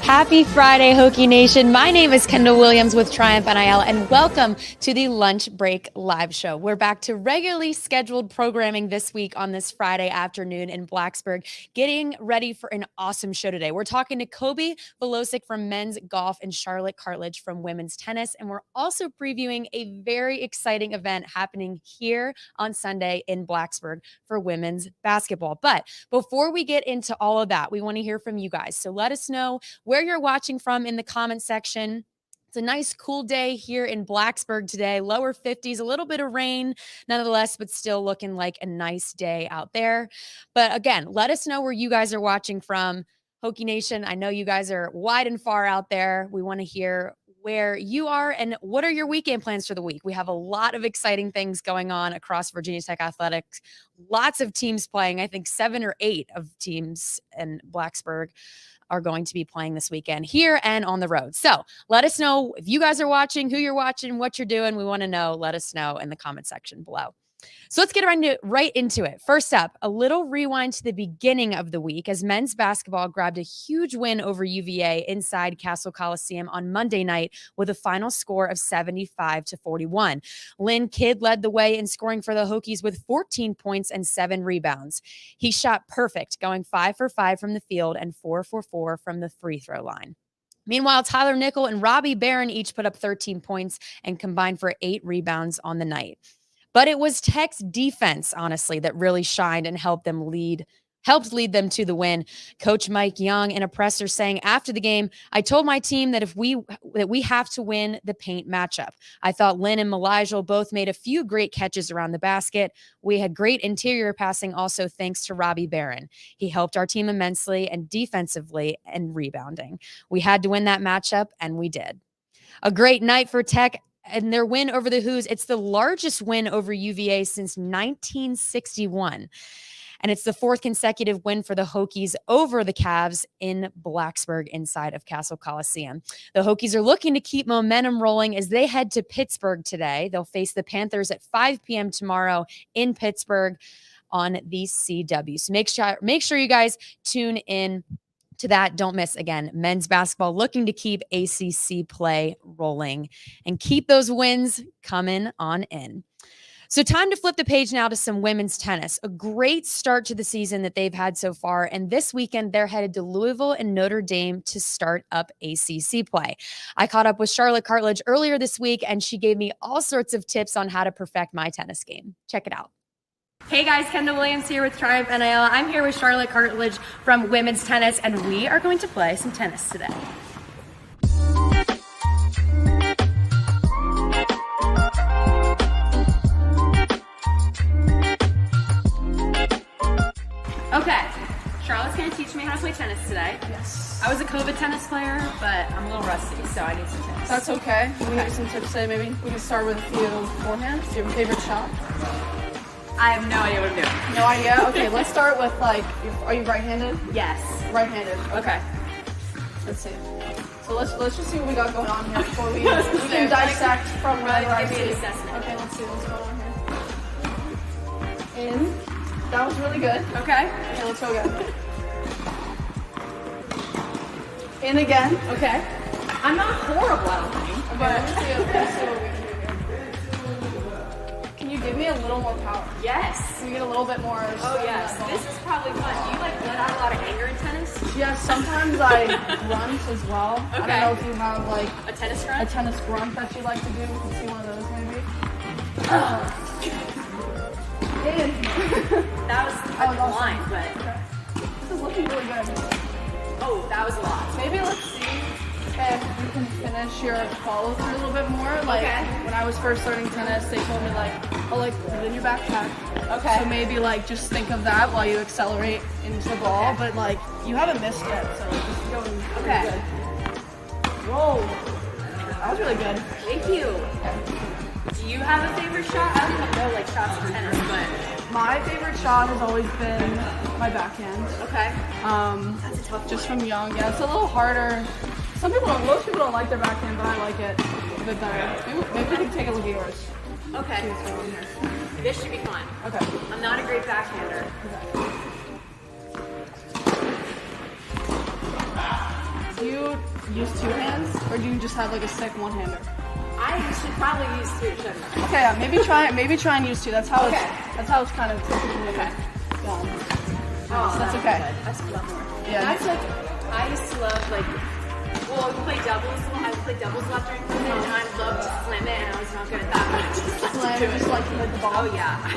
Happy Friday, Hokie Nation. My name is Kendal Williams with Triumph NIL, and welcome to the Lunch Break Live Show. We're back to regularly scheduled programming this week on this Friday afternoon in Blacksburg, getting ready for an awesome show today. We're talking to Kobe Volosic from men's golf and Charlotte Cartledge from women's tennis, and we're also previewing a very exciting event happening here on Sunday in Blacksburg for women's basketball. But before we get into all of that, we want to hear from you guys. So let us know where you're watching from in the comment section. It's a nice cool day here in Blacksburg today, lower 50s, a little bit of rain nonetheless, but still looking like a nice day out there. But again, let us know where you guys are watching from. Hokie Nation, I know you guys are wide and far out there. We want to hear where you are and what are your weekend plans for the week. We have a lot of exciting things going on across Virginia Tech Athletics. Lots of teams playing. I think 7 or 8 of teams in Blacksburg are going to be playing this weekend here and on the road. So let us know if you guys are watching, who you're watching, what you're doing. We want to know. Let us know in the comment section below. So let's get right into it. First up, a little rewind to the beginning of the week as men's basketball grabbed a huge win over UVA inside Castle Coliseum on Monday night with a final score of 75-41. Lynn Kidd led the way in scoring for the Hokies with 14 points and 7 rebounds. He shot perfect, going 5 for 5 from the field and 4 for 4 from the free throw line. Meanwhile, Tyler Nickel and Robbie Barron each put up 13 points and combined for 8 rebounds on the night. But it was Tech's defense, honestly, that really shined and helped lead them to the win. Coach Mike Young in a presser saying after the game, "I told my team that we have to win the paint matchup. I thought Lynn and Malijal both made a few great catches around the basket. We had great interior passing also thanks to Robbie Barron. He helped our team immensely and defensively and rebounding. We had to win that matchup, and we did." A great night for Tech. And their win over the Hoos, it's the largest win over UVA since 1961. And it's the 4th consecutive win for the Hokies over the Cavs in Blacksburg inside of Castle Coliseum. The Hokies are looking to keep momentum rolling as they head to Pittsburgh today. They'll face the Panthers at 5 p.m. tomorrow in Pittsburgh on the CW. So make sure you guys tune in to that. Don't miss, again, men's basketball looking to keep ACC play rolling and keep those wins coming on in. So time to flip the page now to some women's tennis. A great start to the season that they've had so far. And this weekend, they're headed to Louisville and Notre Dame to start up ACC play. I caught up with Charlotte Cartledge earlier this week, and she gave me all sorts of tips on how to perfect my tennis game. Check it out. Hey guys, Kendal Williams here with Triumph NIL. I'm here with Charlotte Cartledge from women's tennis, and we are going to play some tennis today. Okay, Charlotte's going to teach me how to play tennis today. Yes. I was a COVID tennis player, but I'm a little rusty, so I need some tips. That's okay. We need some tips today. Maybe we can start with a few forehands. Do you have a favorite shot? I have no idea what I'm doing. No idea? Okay, let's start with are you right-handed? Yes. Right-handed. Okay. Let's see. So let's just see what we got going on here before we can dissect from whatever I see. Okay, let's see what's going on here. In. That was really good. Okay. Okay, let's go again. In again. Okay. I'm not horrible, I don't think. Okay, let's see what we can do here. Can you give me a little more power? Yes. Can you get a little bit more? Oh, yes. This is probably fun. Do you let out a lot of anger in tennis? Yes, sometimes I grunt as well. Okay. I don't know if you have a tennis grunt? A tennis grunt that you like to do. You can see one of those maybe. That was a line, but okay. This is looking really good. Oh, that was a lot. Maybe let's see if you can finish your follow through a little bit more. When I was first learning tennis, they told me put it in your backpack. Okay. So maybe just think of that while you accelerate into the ball. Okay. But you haven't missed yet, so just going pretty good. Whoa. That was really good. Thank you. Okay. Do you have a favorite shot? I don't even know shots in tennis, but my favorite shot has always been my backhand. Okay. That's a tough one. Just from young. Yeah, it's a little harder. Most people don't like their backhand, but I like it a bit better. Maybe we can take a look at yours. Okay. This should be fun. Okay. I'm not a great backhander. Okay. you use two hands, or do you just have like a stick one-hander? I should probably use two, shouldn't I? Okay, yeah, maybe try and use two. That's how it's kind of typically done. Oh, that's okay. Good. That's lovely. Yeah. That's like, I used to love like, well, we play doubles. I would play doubles a lot during COVID, and I loved to slam it, and I was not good at that, but I just like to do it. Just like to hit the ball. Oh yeah, I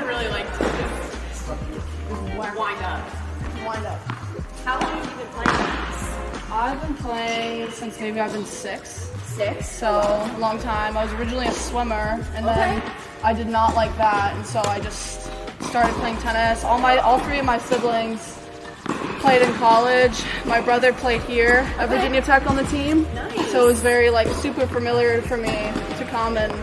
really like to just wind up. Wind up. How long have you been playing this? I've been playing since maybe I've been 6. 6? So a long time. I was originally a swimmer, and then I did not like that, and so I just started playing tennis. All 3 of my siblings played in college. My brother played here at Virginia Tech on the team. Nice. So it was very super familiar for me to come and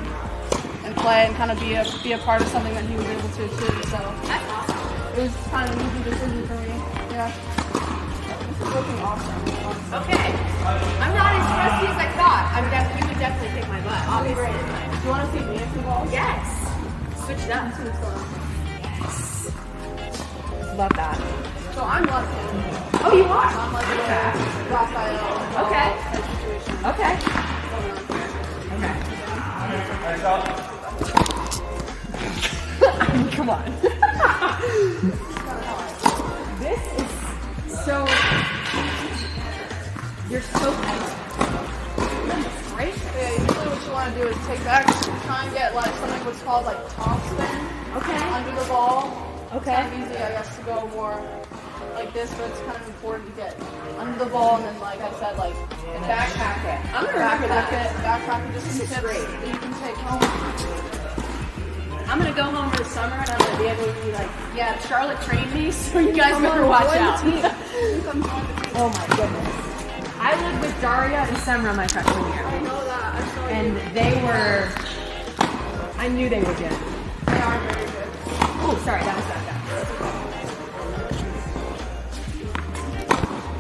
play and kind of be a part of something that he was able to too. So That's awesome. it was kind of an easy decision for me. Yeah. This is looking awesome. Okay. I'm not as rusty as I thought. You would definitely kick my butt, obviously. Do you want to see me a few balls? Yes. Switch it up. Yes. Love that. So I'm left-handed. Oh, you are? I'm like a Raphael. Okay. Type situation. Okay. Come on. This is so. You're so tight. Right? Yeah, usually what you want to do is take back, try and get something what's called top spin. Okay. Under the ball. Okay. It's kind of easy, I guess, to go more like this, but it's kind of important to get under the ball and then, like I said, Backpack it. I'm gonna remember that. Backpack it, just some tips that you can take home. I'm gonna go home for the summer and I'm gonna be able to be like, yeah, Charlotte trained me, so you guys better watch out. Oh my goodness. I lived with Daria and Semra my freshman year. I know that. I saw you. And I knew they were good. They are very good. Oh, sorry, that was that.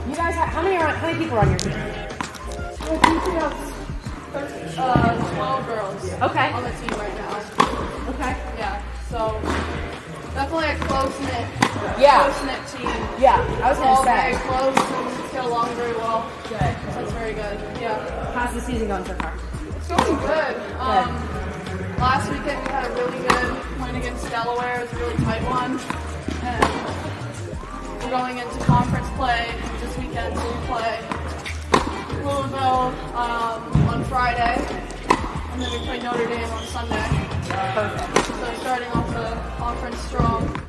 You guys how many people are on your team? I think we have 12 girls Okay. on the team right now. Okay. Yeah, so definitely a close-knit team. Yeah, I was We're all gonna very say. close and get along very well. Good. That's very good. Yeah. How's the season going so far? It's going good. Last weekend we had a really good win against Delaware. It was a really tight one. And we're going into conference play this weekend, so we play Louisville on Friday, and then we play Notre Dame on Sunday. Perfect. So starting off the conference strong.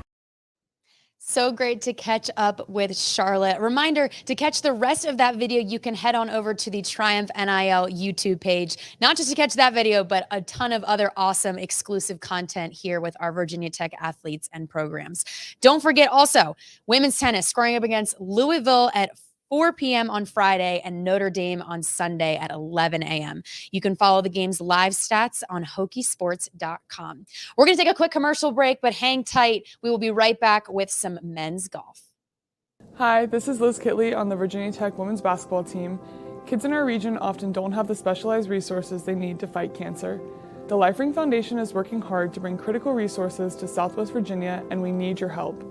So great to catch up with Charlotte. Reminder, to catch the rest of that video, you can head on over to the Triumph NIL YouTube page. Not just to catch that video, but a ton of other awesome exclusive content here with our Virginia Tech athletes and programs. Don't forget also, women's tennis scoring up against Louisville at 4 p.m. on Friday and Notre Dame on Sunday at 11 a.m. You can follow the game's live stats on Hokiesports.com. We're going to take a quick commercial break, but hang tight. We will be right back with some men's golf. Hi, this is Liz Kitley on the Virginia Tech women's basketball team. Kids in our region often don't have the specialized resources they need to fight cancer. The LifeRing Foundation is working hard to bring critical resources to Southwest Virginia, and we need your help.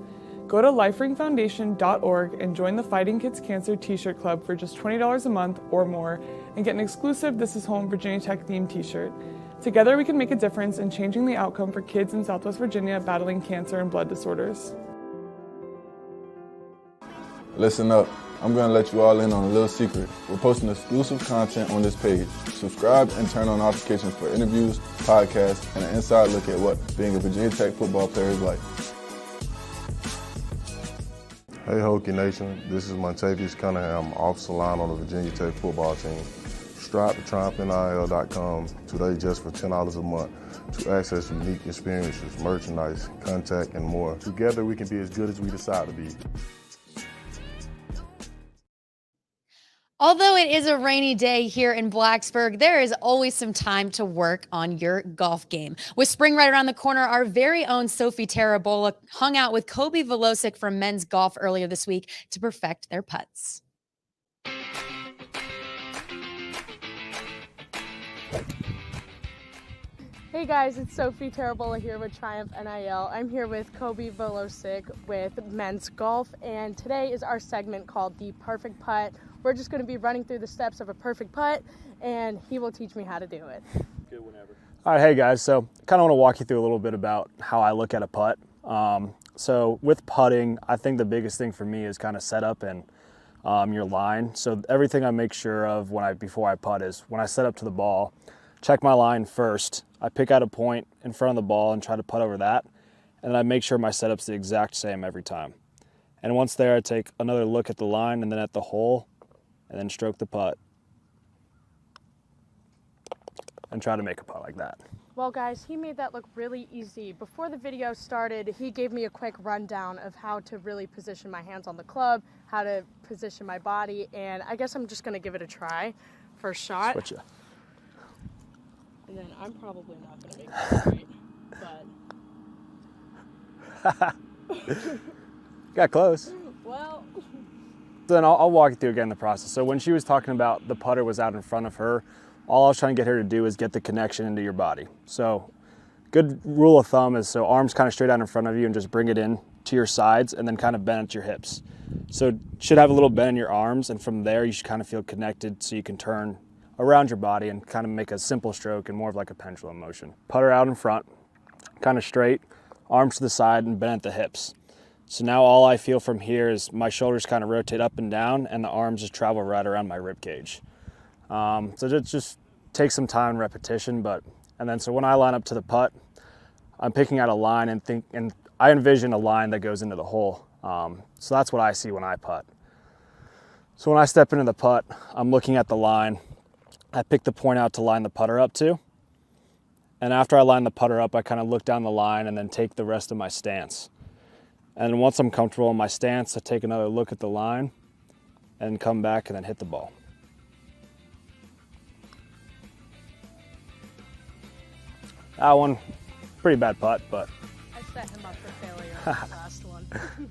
Go to liferingfoundation.org and join the Fighting Kids Cancer t-shirt club for just $20 a month or more and get an exclusive This Is Home Virginia Tech themed t-shirt. Together we can make a difference in changing the outcome for kids in Southwest Virginia battling cancer and blood disorders. Listen up, I'm going to let you all in on a little secret. We're posting exclusive content on this page. Subscribe and turn on notifications for interviews, podcasts, and an inside look at what being a Virginia Tech football player is like. Hey Hokie Nation, this is Montavious Cunningham, offensive line on the Virginia Tech football team. Subscribe to TriumphNIL.com today just for $10 a month to access unique experiences, merchandise, contact, and more. Together we can be as good as we decide to be. Although it is a rainy day here in Blacksburg, there is always some time to work on your golf game. With spring right around the corner, our very own Sophie Tarabola hung out with Kobe Velosic from Men's Golf earlier this week to perfect their putts. Hey guys, it's Sophie Tarabola here with Triumph NIL. I'm here with Kobe Velosic with Men's Golf, and today is our segment called The Perfect Putt, We're just going to be running through the steps of a perfect putt, and he will teach me how to do it. Good whenever. All right, hey guys, so kind of want to walk you through a little bit about how I look at a putt. So with putting, I think the biggest thing for me is kind of setup and your line. So everything I make sure of before I putt is when I set up to the ball, check my line first. I pick out a point in front of the ball and try to putt over that. And then I make sure my setup's the exact same every time. And once there, I take another look at the line and then at the hole and then stroke the putt and try to make a putt like that. Well guys, he made that look really easy. Before the video started, he gave me a quick rundown of how to really position my hands on the club, how to position my body, and I guess I'm just gonna give it a try. First shot. Switch ya. And then I'm probably not gonna make it right, but. Got close. Well. Then I'll walk you through again the process. So when she was talking about the putter was out in front of her, all I was trying to get her to do is get the connection into your body. So good rule of thumb is so arms kind of straight out in front of you and just bring it in to your sides and then kind of bend at your hips. So it should have a little bend in your arms, and from there you should kind of feel connected so you can turn around your body and kind of make a simple stroke and more of like a pendulum motion. Putter out in front, kind of straight, arms to the side and bend at the hips. So now all I feel from here is my shoulders kind of rotate up and down and the arms just travel right around my rib cage. So it just takes some time and repetition, so when I line up to the putt, I'm picking out a line and I envision a line that goes into the hole. So that's what I see when I putt. So when I step into the putt, I'm looking at the line. I pick the point out to line the putter up to. And after I line the putter up, I kind of look down the line and then take the rest of my stance. And once I'm comfortable in my stance, I take another look at the line and come back and then hit the ball. That one, pretty bad putt, but. I set him up for failure on the last one.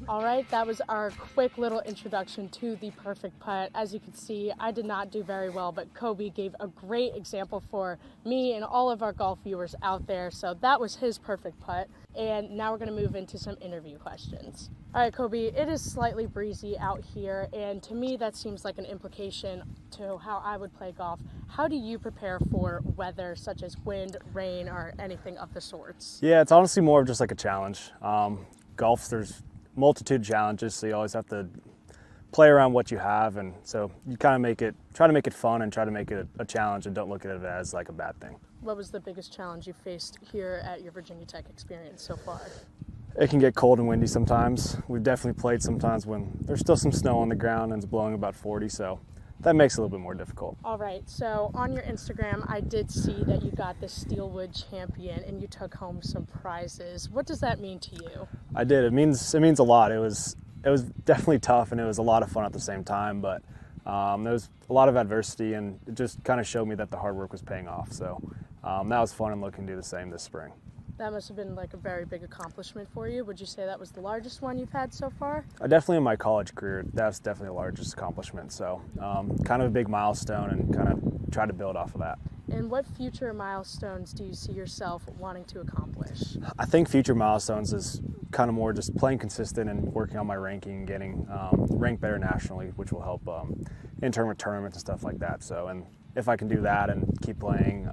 All right, that was our quick little introduction to the perfect putt. As you can see, I did not do very well, but Kobe gave a great example for me and all of our golf viewers out there. So that was his perfect putt. And now we're going to move into some interview questions. All right, Kobe, it is slightly breezy out here, and to me that seems like an implication to how I would play golf. How do you prepare for weather such as wind, rain, or anything of the sorts? Yeah, it's honestly more of just like a challenge. Golf, there's multitude of challenges, so you always have to play around what you have, and so you kind of try to make it fun and try to make it a challenge and don't look at it as like a bad thing. What was the biggest challenge you faced here at your Virginia Tech experience so far? It can get cold and windy sometimes. We've definitely played sometimes when there's still some snow on the ground and it's blowing about 40, so that makes it a little bit more difficult. All right, so on your Instagram, I did see that you got the Steelwood champion and you took home some prizes. What does that mean to you? I did. It means a lot. It was definitely tough and it was a lot of fun at the same time, but there was a lot of adversity and it just kind of showed me that the hard work was paying off. So that was fun and looking to do the same this spring. That must have been like a very big accomplishment for you. Would you say that was the largest one you've had so far? Definitely in my college career, that's definitely the largest accomplishment. So kind of a big milestone and kind of try to build off of that. And what future milestones do you see yourself wanting to accomplish? I think future milestones is kind of more just playing consistent and working on my ranking, getting ranked better nationally, which will help in tournaments and stuff like that. So, and if I can do that and keep playing,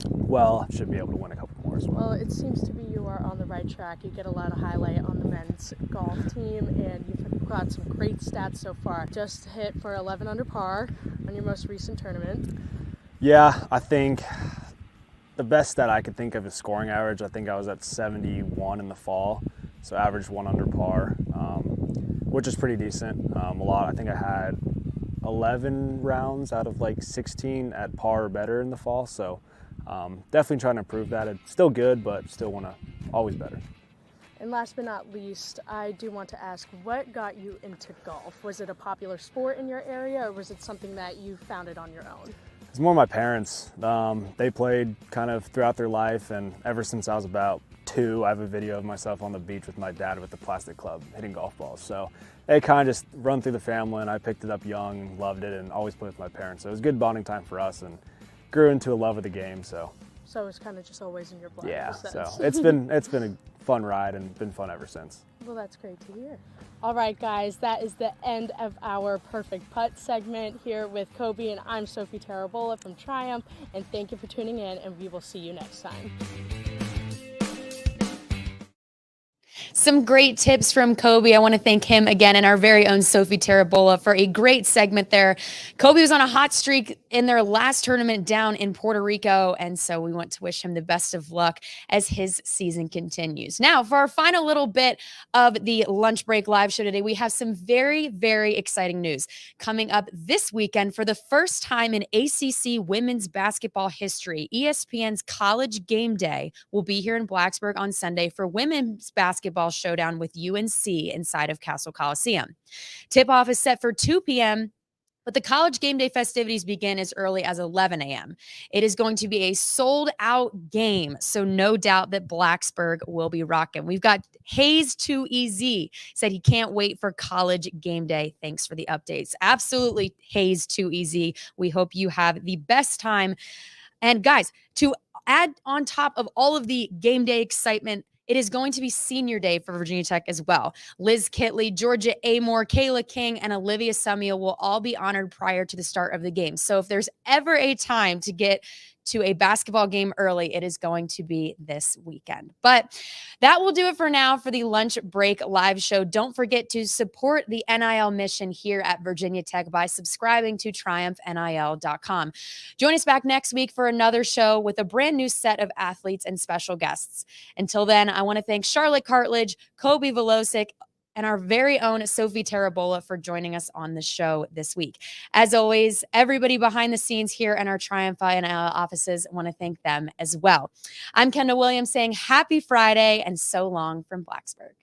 well, I should be able to win a couple more as well. Well, it seems to be you are on the right track. You get a lot of highlight on the men's golf team, and you've got some great stats so far. Just hit for 11 under par on your most recent tournament. Yeah, I think the best stat I could think of is scoring average. I think I was at 71 in the fall, so average 1 under par, which is pretty decent. I think I had 11 rounds out of like 16 at par or better in the fall, so definitely trying to improve that. It's still good, but still want to always better. And last but not least, I do want to ask, what got you into golf? Was it a popular sport in your area, or was it something that you found it on your own? It's more my parents. They played kind of throughout their life, and ever since I was about 2, I have a video of myself on the beach with my dad with a plastic club hitting golf balls. So it kind of just run through the family, and I picked it up young, loved it, and always played with my parents. So it was a good bonding time for us, and grew into a love of the game. So it's kind of just always in your blood. yeah, in a sense. so it's been a fun ride and been fun ever since. Well, that's great to hear. All right, guys, that is the end of our Perfect Putt segment here with Kobe, and I'm Sophie Tarabola from Triumph, and thank you for tuning in, and we will see you next time. Some great tips from Kobe. I want to thank him again and our very own Sophie Tarabola for a great segment there. Kobe was on a hot streak in their last tournament down in Puerto Rico, and so we want to wish him the best of luck as his season continues. Now, for our final little bit of the Lunch Break Live show today, we have some very, very exciting news coming up this weekend. For the first time in ACC women's basketball history, ESPN's College Gameday will be here in Blacksburg on Sunday for women's basketball showdown with UNC inside of Castle Coliseum. Tip-off is set for 2 p.m., but the College Gameday festivities begin as early as 11 a.m. It is going to be a sold-out game, so no doubt that Blacksburg will be rocking. We've got Hayes 2EZ said he can't wait for College Gameday. Thanks for the updates. Absolutely, Hayes 2EZ. We hope you have the best time. And guys, to add on top of all of the game day excitement, it is going to be senior day for Virginia Tech as well. Liz Kitley, Georgia Amore, Kayla King, and Olivia Summiel will all be honored prior to the start of the game. So if there's ever a time to get to a basketball game early, it is going to be this weekend. But that will do it for now for the Lunch Break Live show. Don't forget to support the NIL mission here at Virginia Tech by subscribing to TriumphNIL.com. Join us back next week for another show with a brand new set of athletes and special guests. Until then, I want to thank Charlotte Cartledge, Kobe Velocic, and our very own Sophie Tarabola for joining us on the show this week. As always, everybody behind the scenes here in our Triumph NIL offices, want to thank them as well. I'm Kendal Williams saying happy Friday and so long from Blacksburg.